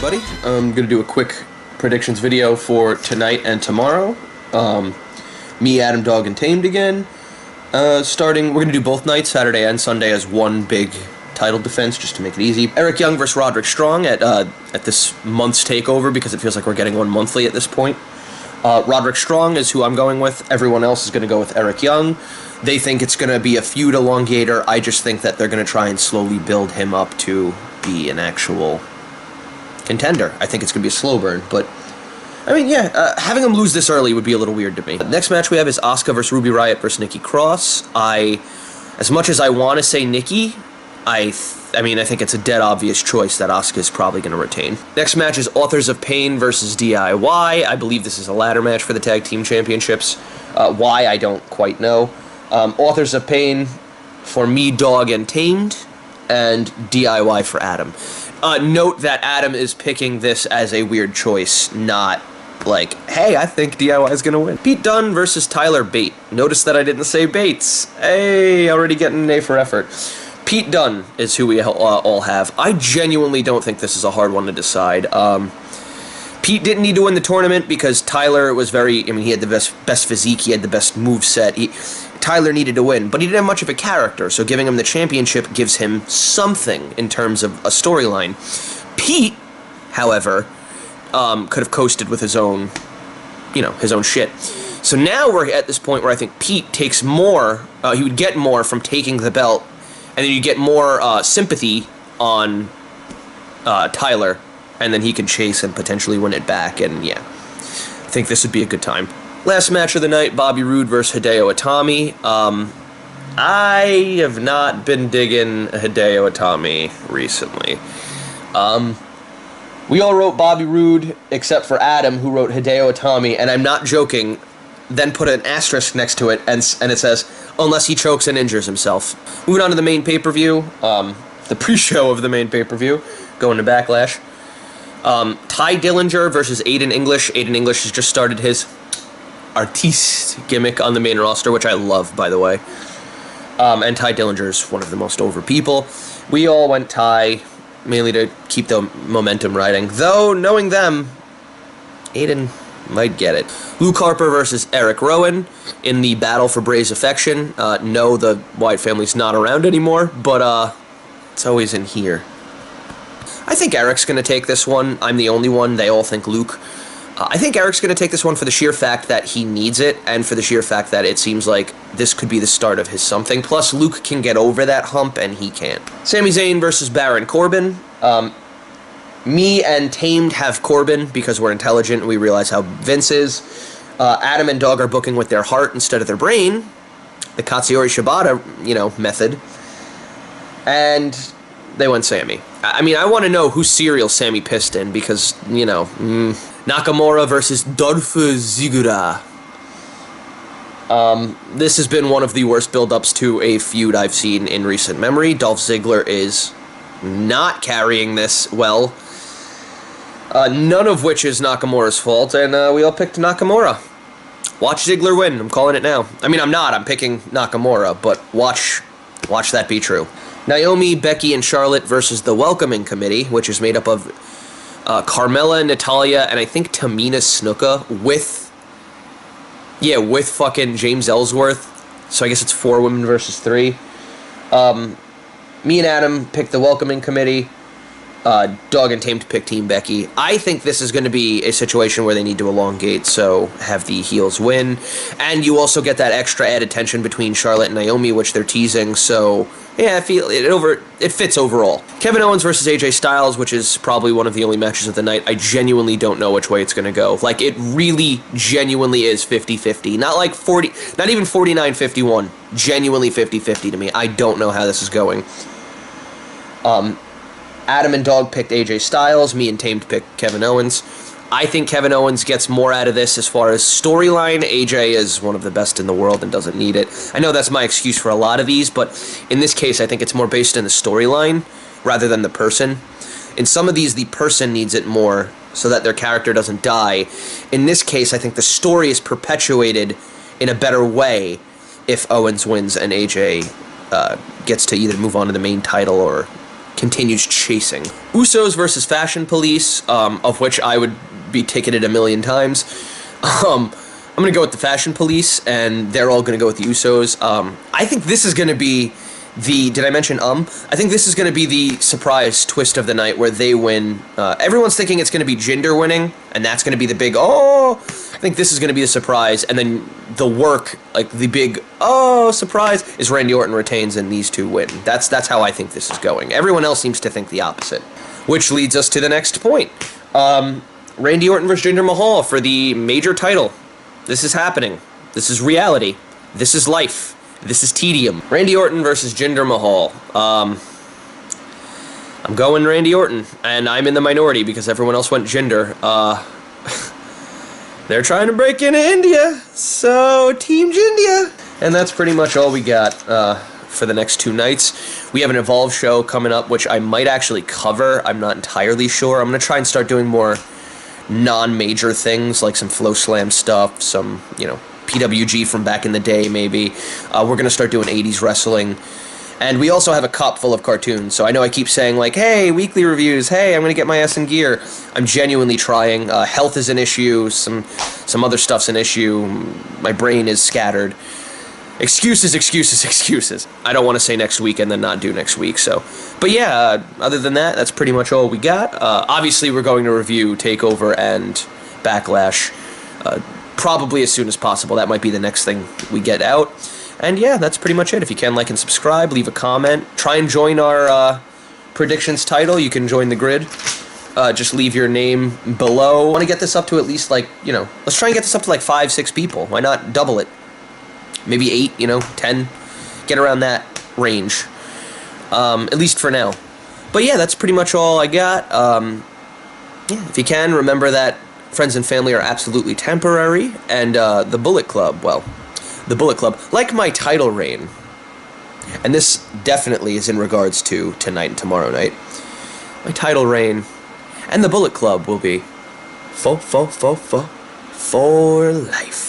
everybody. I'm going to do a quick predictions video for tonight and tomorrow. Me, Adam, Dog, and Tamed again. We're going to do both nights, Saturday and Sunday, as one big title defense, just to make it easy. Eric Young versus Roderick Strong at this month's Takeover, because it feels like we're getting one monthly at this point. Roderick Strong is who I'm going with. Everyone else is going to go with Eric Young. They think it's going to be a feud elongator. I just think that they're going to try and slowly build him up to be an actual contender. I think it's going to be a slow burn, but I mean, yeah, having him lose this early would be a little weird to me. Next match we have is Asuka versus Ruby Riott versus Nikki Cross. As much as I want to say Nikki, I think it's a dead obvious choice that Asuka is probably going to retain. Next match is Authors of Pain versus DIY. I believe this is a ladder match for the Tag Team Championships. Why, I don't quite know. Authors of Pain for me, Dog, and Tamed, and DIY for Adam. Note that Adam is picking this as a weird choice, not like, hey, I think DIY is going to win. Pete Dunne versus Tyler Bate. Notice that I didn't say Bates. Hey, already getting an A for effort. Pete Dunne is who we all have. I genuinely don't think this is a hard one to decide. Pete didn't need to win the tournament because Tyler was he had the best physique, he had the best moveset. Tyler needed to win, but he didn't have much of a character, so giving him the championship gives him something in terms of a storyline. Pete, however, could have coasted with his own shit. So now we're at this point where I think Pete takes more, he would get more from taking the belt, and then you get more sympathy on Tyler, and then he can chase and potentially win it back, and yeah, I think this would be a good time. Last match of the night, Bobby Roode versus Hideo Itami. I have not been digging Hideo Itami recently. We all wrote Bobby Roode, except for Adam, who wrote Hideo Itami, and I'm not joking, then put an asterisk next to it, and it says, unless he chokes and injures himself. Moving on to the main pay-per-view, the pre-show of the main pay-per-view, going to Backlash. Ty Dillinger versus Aiden English. Aiden English has just started his artiste gimmick on the main roster, which I love, by the way. And Ty Dillinger is one of the most over people. We all went Ty, mainly to keep the momentum riding. Though, knowing them, Aiden might get it. Luke Harper versus Eric Rowan in the battle for Bray's affection. No, the Wyatt family's not around anymore, but it's always in here. I think Eric's going to take this one. I'm the only one. They all think Luke. I think Eric's going to take this one for the sheer fact that he needs it, and for the sheer fact that it seems like this could be the start of his something. Plus, Luke can get over that hump, and he can't. Sami Zayn versus Baron Corbin. Me and Tamed have Corbin because we're intelligent and we realize how Vince is. Adam and Dog are booking with their heart instead of their brain. The Katsuyori Shibata, method. And they went Sammy. I want to know whose cereal Sammy pissed in because, Nakamura versus Dolph Ziggler. This has been one of the worst build-ups to a feud I've seen in recent memory. Dolph Ziggler is not carrying this well. None of which is Nakamura's fault, and we all picked Nakamura. Watch Ziggler win. I'm calling it now. I'm picking Nakamura, but watch that be true. Naomi, Becky, and Charlotte versus the Welcoming Committee, which is made up of Carmella, Natalya, and I think Tamina Snuka with fucking James Ellsworth. So I guess it's 4 women versus 3. Me and Adam picked the Welcoming Committee. Dog and Tamed pick Team Becky. I think this is going to be a situation where they need to elongate, so have the heels win. And you also get that extra added tension between Charlotte and Naomi, which they're teasing, so yeah, I feel it fits overall. Kevin Owens versus AJ Styles, which is probably one of the only matches of the night. I genuinely don't know which way it's going to go. Like, it really genuinely is 50-50. Not even 49-51. Genuinely 50-50 to me. I don't know how this is going. Adam and Dog picked AJ Styles. Me and Tamed picked Kevin Owens. I think Kevin Owens gets more out of this as far as storyline. AJ is one of the best in the world and doesn't need it. I know that's my excuse for a lot of these, but in this case, I think it's more based in the storyline rather than the person. In some of these, the person needs it more so that their character doesn't die. In this case, I think the story is perpetuated in a better way if Owens wins and AJ gets to either move on to the main title or continues chasing. Usos versus Fashion Police, of which I would be ticketed a million times. I'm going to go with the Fashion Police, and they're all going to go with the Usos. I think this is going to be did I mention I think this is going to be the surprise twist of the night where they win. Everyone's thinking it's going to be Jinder winning, and that's going to be the big, I think this is going to be a surprise, and then the work, like the big, surprise, is Randy Orton retains and these two win. That's how I think this is going. Everyone else seems to think the opposite. Which leads us to the next point. Randy Orton versus Jinder Mahal for the major title. This is happening. This is reality. This is life. This is tedium. Randy Orton versus Jinder Mahal. I'm going Randy Orton, and I'm in the minority because everyone else went Jinder. They're trying to break into India, so Team Jindia. And that's pretty much all we got for the next 2 nights. We have an Evolve show coming up, which I might actually cover. I'm not entirely sure. I'm going to try and start doing more non-major things, like some Flow Slam stuff, some, PWG from back in the day, maybe. We're going to start doing 80s wrestling. And we also have a cup full of cartoons, so I know I keep saying, like, hey, weekly reviews, hey, I'm going to get my ass in gear. I'm genuinely trying. Health is an issue, some other stuff's an issue, my brain is scattered. Excuses, excuses, excuses. I don't want to say next week and then not do next week, so. But yeah, other than that, that's pretty much all we got. Obviously, we're going to review Takeover and Backlash probably as soon as possible. That might be the next thing we get out. And yeah, that's pretty much it. If you can, like and subscribe, leave a comment. Try and join our predictions title. You can join the grid. Just leave your name below. I want to get this up to at least, like, let's try and get this up to like 5, 6 people. Why not double it? Maybe 8, 10. Get around that range. At least for now. But yeah, that's pretty much all I got. Yeah, if you can, remember that friends and family are absolutely temporary. And the Bullet Club, well, the Bullet Club, like my title reign, and this definitely is in regards to tonight and tomorrow night, my title reign and the Bullet Club will be for life.